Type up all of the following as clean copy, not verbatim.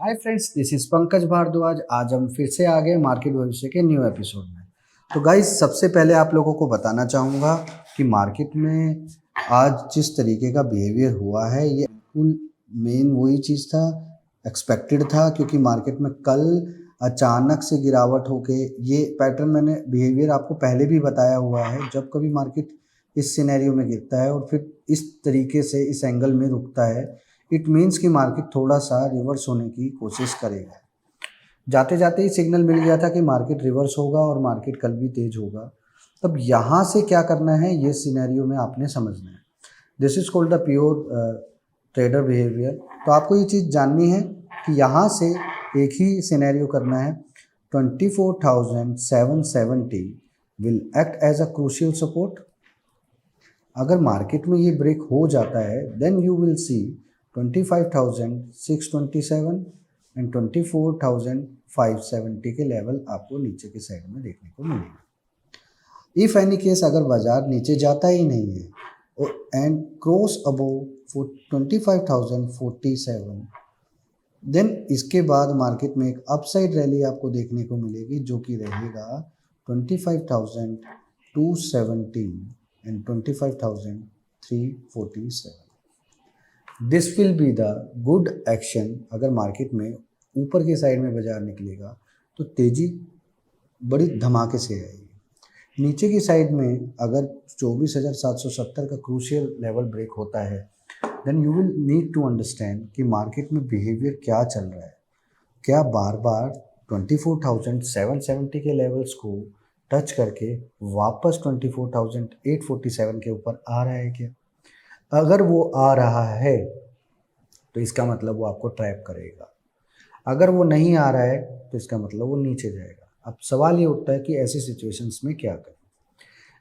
Hi friends, this is Pankaj Bhardwaj. आज हम फिर से आ गए मार्केट भविष्य के न्यू एपिसोड में। तो गाइस, सबसे पहले आप लोगों को बताना चाहूँगा कि मार्केट में आज जिस तरीके का बिहेवियर हुआ है ये बिल्कुल मेन वही चीज़ था, एक्सपेक्टेड था। क्योंकि मार्केट में कल अचानक से गिरावट होके ये पैटर्न मैंने बिहेवियर आपको पहले भी बताया हुआ है। जब कभी मार्केट इस सिनेरियो में गिरता है और फिर इस तरीके से इस एंगल में रुकता है, इट मीन्स कि मार्केट थोड़ा सा रिवर्स होने की कोशिश करेगा। जाते जाते ही सिग्नल मिल गया था कि मार्केट रिवर्स होगा और मार्केट कल भी तेज होगा। तब यहाँ से क्या करना है ये सिनेरियो में आपने समझना है। This is called the pure trader behaviour. तो आपको ये चीज़ जाननी है कि यहाँ से एक ही सिनेरियो करना है। 24,770 will act as a crucial support. अगर मार्केट में ये ब्रेक हो जाता है then you will see 25,627 and 24,570 के लेवल आपको नीचे के साइड में देखने को मिलेगा। इफ एनी केस अगर बाजार नीचे जाता ही नहीं है एंड क्रॉस अबव 25,047 देन इसके बाद मार्केट में एक अपसाइड रैली आपको देखने को मिलेगी जो कि रहेगा 25,217 and 25,347. This will be the good action. अगर मार्केट में ऊपर के साइड में बाजार निकलेगा तो तेजी बड़ी धमाके से आएगी। नीचे की साइड में अगर 24,770 का क्रूशियल लेवल ब्रेक होता है then you will need to understand कि मार्केट में बिहेवियर क्या चल रहा है। क्या बार बार 24,770 के लेवल्स को टच करके वापस 24,847 के ऊपर आ रहा है क्या? अगर वो आ रहा है तो इसका मतलब वो आपको ट्रैप करेगा। अगर वो नहीं आ रहा है तो इसका मतलब वो नीचे जाएगा। अब सवाल ये उठता है कि ऐसी सिचुएशंस में क्या करें।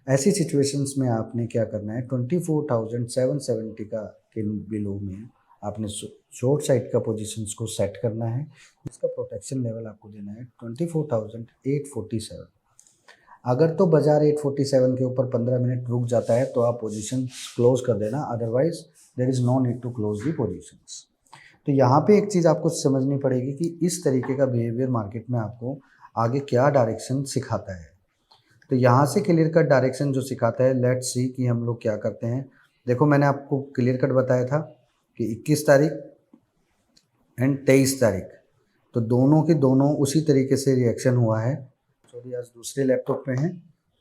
ऐसी सिचुएशंस में आपने क्या करना है, 24,770 का के बिलो में आपने शॉर्ट साइड का पोजीशंस को सेट करना है। इसका प्रोटेक्शन लेवल आपको देना है 24,847। अगर तो बाजार 847 के ऊपर 15 मिनट रुक जाता है तो आप पोजीशन क्लोज कर देना, otherwise there is no need to close the positions. तो यहाँ पे एक चीज़ आपको समझनी पड़ेगी कि इस तरीके का बिहेवियर मार्केट में आपको आगे क्या डायरेक्शन सिखाता है। तो यहाँ से क्लियर कट डायरेक्शन जो सिखाता है, लेट्स सी कि हम लोग क्या करते हैं। देखो, मैंने आपको क्लियर कट बताया था कि 21 तारीख एंड 23 तारीख तो दोनों के दोनों उसी तरीके से रिएक्शन हुआ है। सॉरी, आज दूसरे लैपटॉप पे हैं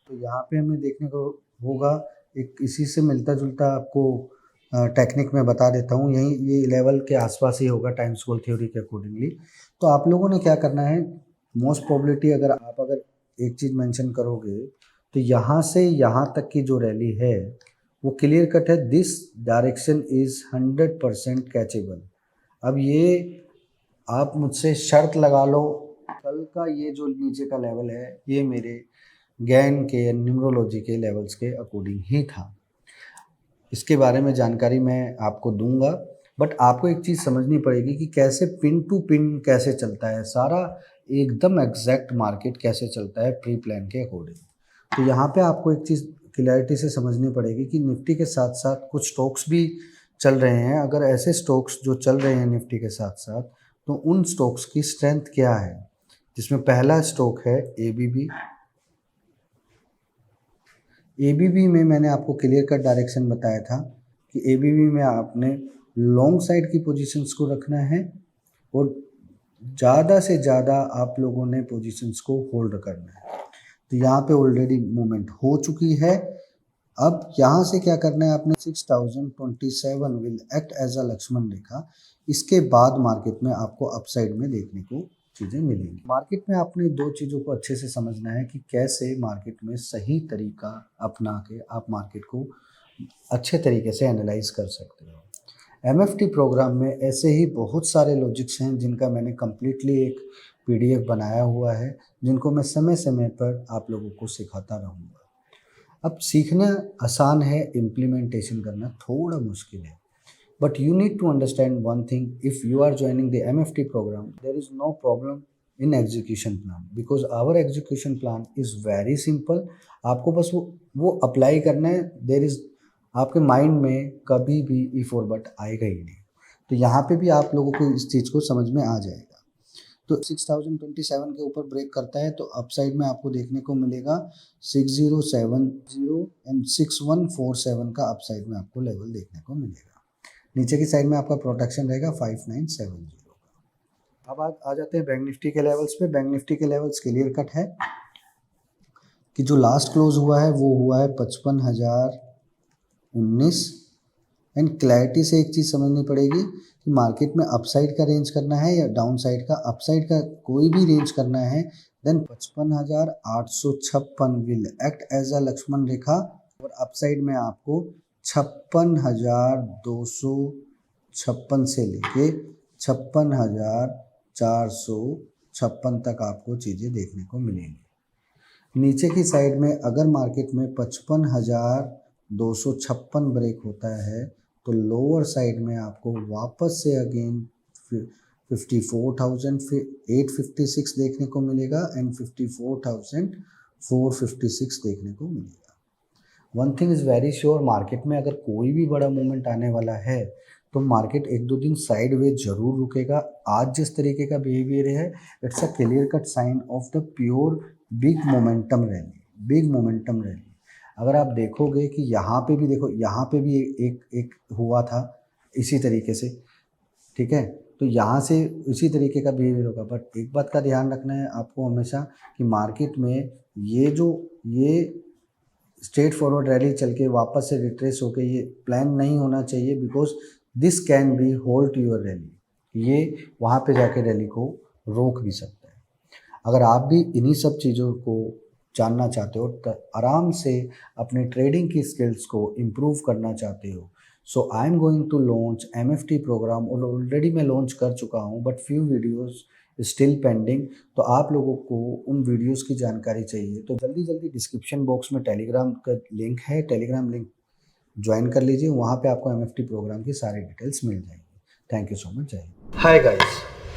तो यहाँ पे हमें देखने को होगा एक इसी से मिलता जुलता आपको टेक्निक में बता देता हूँ। यही ये लेवल के आसपास ही होगा टाइम स्केल थ्योरी के अकॉर्डिंगली। तो आप लोगों ने क्या करना है, मोस्ट प्रोबेबिलिटी अगर एक चीज़ मेंशन करोगे तो यहाँ से यहाँ तक की जो रैली है वो क्लियर कट है। This direction is 100% कैचेबल। अब ये आप मुझसे शर्त लगा लो, कल का ये जो नीचे का लेवल है ये मेरे गैन के न्यूमरोलॉजी के लेवल्स के अकॉर्डिंग ही था। इसके बारे में जानकारी मैं आपको दूंगा, बट आपको एक चीज़ समझनी पड़ेगी कि कैसे पिन टू पिन कैसे चलता है सारा, एकदम एग्जैक्ट मार्केट कैसे चलता है प्री प्लान के अकॉर्डिंग। तो यहाँ पे आपको एक चीज़ क्लैरिटी से समझनी पड़ेगी कि निफ्टी के साथ साथ कुछ स्टॉक्स भी चल रहे हैं। अगर ऐसे स्टॉक्स जो चल रहे हैं निफ्टी के साथ साथ, तो उन स्टॉक्स की स्ट्रेंथ क्या है, जिसमें पहला स्टॉक है एबीबी। एबीबी में मैंने आपको क्लियर कट डायरेक्शन बताया था कि एबीबी में आपने लॉन्ग साइड की पोजीशंस को रखना है और ज़्यादा से ज़्यादा आप लोगों ने पोजीशंस को होल्ड करना है। तो यहाँ पे ऑलरेडी मूवमेंट हो चुकी है। अब यहाँ से क्या करना है आपने, 6,027 will act as a Lakshman rekha. इसके बाद मार्केट में आपको अपसाइड में देखने को चीज़ें मिलेंगी। मार्केट में आपने दो चीज़ों को अच्छे से समझना है कि कैसे मार्केट में सही तरीका अपना के आप मार्केट को अच्छे तरीके से एनालाइज कर सकते हो। एमएफटी प्रोग्राम में ऐसे ही बहुत सारे लॉजिक्स हैं जिनका मैंने कम्प्लीटली एक पीडीएफ बनाया हुआ है, जिनको मैं समय समय पर आप लोगों को सिखाता रहूँगा। अब सीखना आसान है, इम्प्लीमेंटेशन करना थोड़ा मुश्किल है। But you need to understand one thing: if you are joining the MFT program, there is no problem in execution plan because our execution plan is very simple. आपको बस वो अप्लाई करना है। देर इज आपके mind में कभी भी if और बट आएगा ही नहीं। तो यहाँ पे भी आप लोगों को इस चीज़ को समझ में आ जाएगा। तो 6027 के ऊपर ब्रेक करता है तो अपसाइड में आपको देखने को मिलेगा 6070 एंड 6147 का अपसाइड में आपको लेवल देखने को मिलेगा। नीचे की साइड में आपका प्रोटेक्शन रहेगा 5970 का। अब आ जाते हैं बैंक निफ्टी के लेवल्स पे। बैंक निफ्टी के लेवल्स क्लियर कट है कि जो लास्ट क्लोज हुआ है वो हुआ है 55,019। एंड क्लैरिटी से एक चीज़ समझनी पड़ेगी कि मार्केट में अपसाइड का रेंज करना है या डाउन साइड का, अपसाइड का कोई भी रेंज करना है then 55,856 will act as a Lakshman rekha और अपसाइड में आपको 56,256 से लेके 56,456 तक आपको चीज़ें देखने को मिलेंगी। नीचे की साइड में अगर मार्केट में 55,256 ब्रेक होता है तो लोअर साइड में आपको वापस से अगेन 54,856 देखने को मिलेगा एंड 54,456 देखने को मिलेगा। One thing is very sure, market में अगर कोई भी बड़ा मूवमेंट आने वाला है तो मार्केट एक दो दिन साइडवेज जरूर रुकेगा। आज जिस तरीके का बिहेवियर है it's a clear cut sign of the pure big momentum rally. अगर आप देखोगे कि यहाँ पे भी देखो, यहाँ पे भी एक हुआ था इसी तरीके से, ठीक है, तो यहाँ से इसी तरीके का बिहेवियर होगा। बट एक बात का ध्यान रखना है आपको हमेशा कि मार्केट में ये स्ट्रेट फॉरवर्ड रैली चल के वापस से रिट्रेस होके ये प्लान नहीं होना चाहिए, because this can be hold your rally. ये वहाँ पे जाके रैली को रोक भी सकता है। अगर आप भी इन्हीं सब चीज़ों को जानना चाहते हो तो आराम से अपने ट्रेडिंग की स्किल्स को इम्प्रूव करना चाहते हो, so I am going to launch MFT program और ऑलरेडी मैं लॉन्च कर चुका हूँ but few videos still pending. तो आप लोगों को उन वीडियोस की जानकारी चाहिए तो जल्दी डिस्क्रिप्शन बॉक्स में टेलीग्राम का लिंक है, टेलीग्राम लिंक ज्वाइन कर लीजिए, वहाँ पे आपको MFT प्रोग्राम की सारी डिटेल्स मिल जाएंगी। Thank you so much. जय हिंद। हाय गाइस,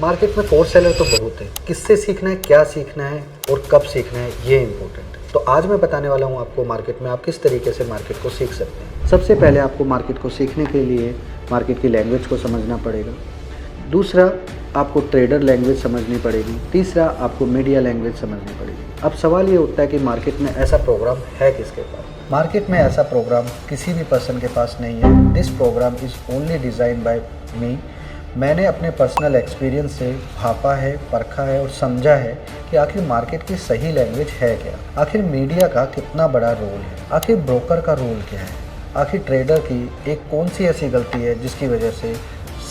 मार्केट में फोर्स सेलर तो बहुत है, किससे सीखना है, क्या सीखना है और कब सीखना है ये इंपॉर्टेंट है। तो आज मैं बताने वाला हूँ आपको मार्केट में आप किस तरीके से मार्केट को सीख सकते हैं। सबसे पहले आपको मार्केट को सीखने के लिए मार्केट की लैंग्वेज को समझना पड़ेगा। दूसरा, आपको ट्रेडर लैंग्वेज समझनी पड़ेगी। तीसरा, आपको मीडिया लैंग्वेज समझनी पड़ेगी। अब सवाल ये उठता है कि मार्केट में ऐसा प्रोग्राम है किसके पास। मार्केट में ऐसा प्रोग्राम किसी भी पर्सन के पास नहीं है। This program is only design by me. मैंने अपने पर्सनल एक्सपीरियंस से भापा है, परखा है और समझा है कि आखिर मार्केट की सही लैंग्वेज है क्या, आखिर मीडिया का कितना बड़ा रोल है, आखिर ब्रोकर का रोल क्या है, आखिर ट्रेडर की एक कौन सी ऐसी गलती है जिसकी वजह से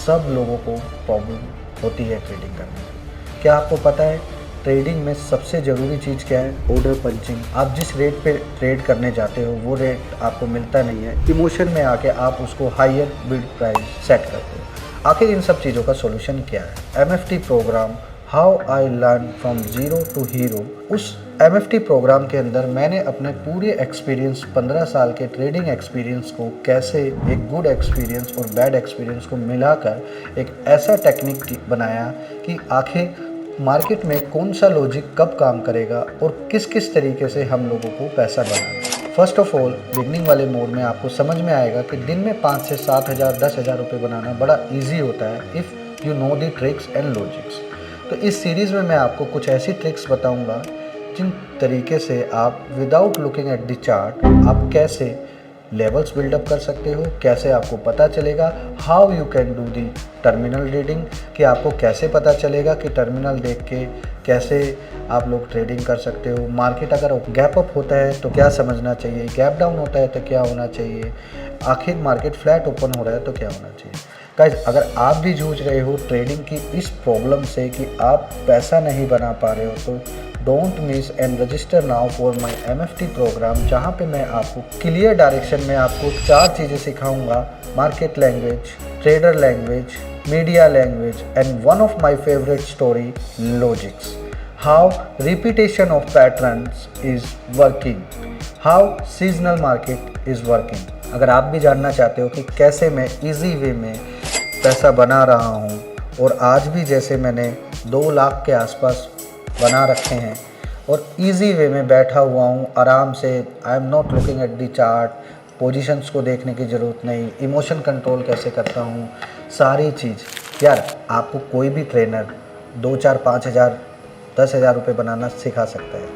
सब लोगों को प्रॉब्लम होती है ट्रेडिंग करने में। क्या आपको पता है ट्रेडिंग में सबसे ज़रूरी चीज़ क्या है? Order punching. आप जिस रेट पे ट्रेड करने जाते हो वो रेट आपको मिलता नहीं है, इमोशन में आके आप उसको हायर बिड प्राइस सेट करते हो। आखिर इन सब चीज़ों का सॉल्यूशन क्या है? MFT program how I learn from zero to hero. उस MFT प्रोग्राम के अंदर मैंने अपने पूरे एक्सपीरियंस 15 साल के ट्रेडिंग एक्सपीरियंस को कैसे एक गुड एक्सपीरियंस और बैड एक्सपीरियंस को मिलाकर एक ऐसा टेक्निक बनाया कि आखिर मार्केट में कौन सा लॉजिक कब काम करेगा और किस किस तरीके से हम लोगों को पैसा बनाना। फर्स्ट ऑफ ऑल बिगनिंग वाले मोड में आपको समझ में आएगा कि दिन में 5 से 7 हज़ार 10 हज़ार रुपये बनाना बड़ा ईजी होता है if you know the tricks and logics. तो इस सीरीज़ में मैं आपको कुछ ऐसी ट्रिक्स बताऊंगा जिन तरीके से आप without looking at the chart आप कैसे लेवल्स बिल्डअप कर सकते हो, कैसे आपको पता चलेगा how you can do the terminal reading, कि आपको कैसे पता चलेगा कि टर्मिनल देख के कैसे आप लोग ट्रेडिंग कर सकते हो। मार्केट अगर गैप अप होता है तो क्या समझना चाहिए, गैप डाउन होता है तो क्या होना चाहिए, आखिर मार्केट फ्लैट ओपन हो रहा है तो क्या होना चाहिए। गाइस, अगर आप भी जूझ रहे हो ट्रेडिंग की इस प्रॉब्लम से कि आप पैसा नहीं बना पा रहे हो तो don't miss and register now for my MFT program, जहाँ पे मैं आपको क्लियर डायरेक्शन में आपको 4 चीज़ें सिखाऊंगा: market language, trader language, media language and one of my favourite story logics. How repetition of patterns is working, how seasonal market is working. अगर आप भी जानना चाहते हो कि कैसे मैं इजी वे में पैसा बना रहा हूँ और आज भी जैसे मैंने 2 लाख के आसपास बना रखे हैं और इजी वे में बैठा हुआ हूँ आराम से, I am not looking at the chart, positions को देखने की ज़रूरत नहीं, इमोशन कंट्रोल कैसे करता हूँ, सारी चीज़। यार आपको कोई भी ट्रेनर 2-4 5,000 10,000 रुपये बनाना सिखा सकता है,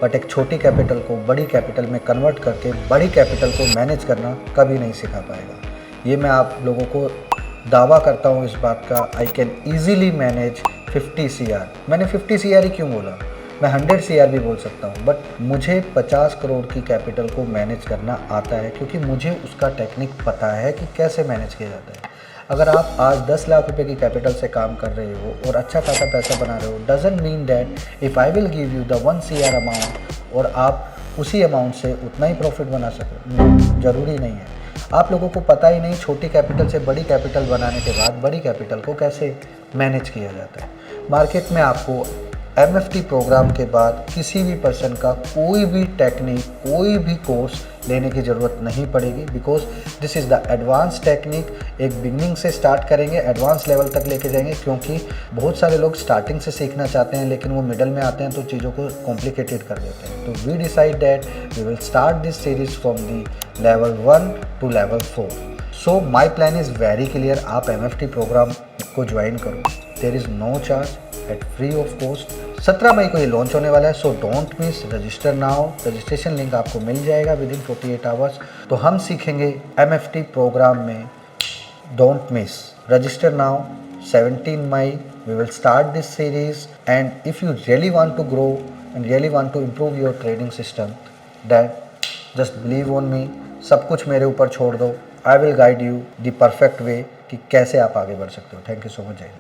बट एक छोटी कैपिटल को बड़ी कैपिटल में कन्वर्ट करके बड़ी कैपिटल को मैनेज करना कभी नहीं सिखा पाएगा। ये मैं आप लोगों को दावा करता हूँ इस बात का, I can easily manage 50 CR। मैंने 50 CR ही क्यों बोला, मैं 100 CR भी बोल सकता हूँ, बट मुझे 50 करोड़ की कैपिटल को मैनेज करना आता है, क्योंकि मुझे उसका टेक्निक पता है कि कैसे मैनेज किया जाता है। अगर आप आज 10 लाख रुपए की कैपिटल से काम कर रहे हो और अच्छा खासा पैसा बना रहे हो, doesn't mean that if I will give you the 1 CR amount और आप उसी अमाउंट से उतना ही प्रॉफिट बना सको, ज़रूरी नहीं है। आप लोगों को पता ही नहीं छोटी कैपिटल से बड़ी कैपिटल बनाने के बाद बड़ी कैपिटल को कैसे मैनेज किया जाता है। मार्केट में आपको MFT प्रोग्राम के बाद किसी भी पर्सन का कोई भी टेक्निक, कोई भी कोर्स लेने की ज़रूरत नहीं पड़ेगी, because this is the advance technique. एक बिगनिंग से स्टार्ट करेंगे, एडवांस लेवल तक लेके जाएंगे, क्योंकि बहुत सारे लोग स्टार्टिंग से सीखना चाहते हैं लेकिन वो मिडल में आते हैं तो चीज़ों को कॉम्प्लिकेटेड कर देते हैं। तो we decide that we will start this series from the level 1 to level 4। So my plan is very clear, आप MFT प्रोग्राम को ज्वाइन करो, there is no charge, at free of cost. 17 मई को ये लॉन्च होने वाला है, so don't miss, register now. Registration link आपको मिल जाएगा विदिन 48 आवर्स। तो हम सीखेंगे MFT प्रोग्राम में, डोंट मिस, रजिस्टर नाउ। 17 मई we will start this series, and if you really want to grow and really want to improve your trading system, then just believe on me, सब कुछ मेरे ऊपर छोड़ दो। I will guide you the perfect way कि कैसे आप आगे बढ़ सकते हो। Thank you so much.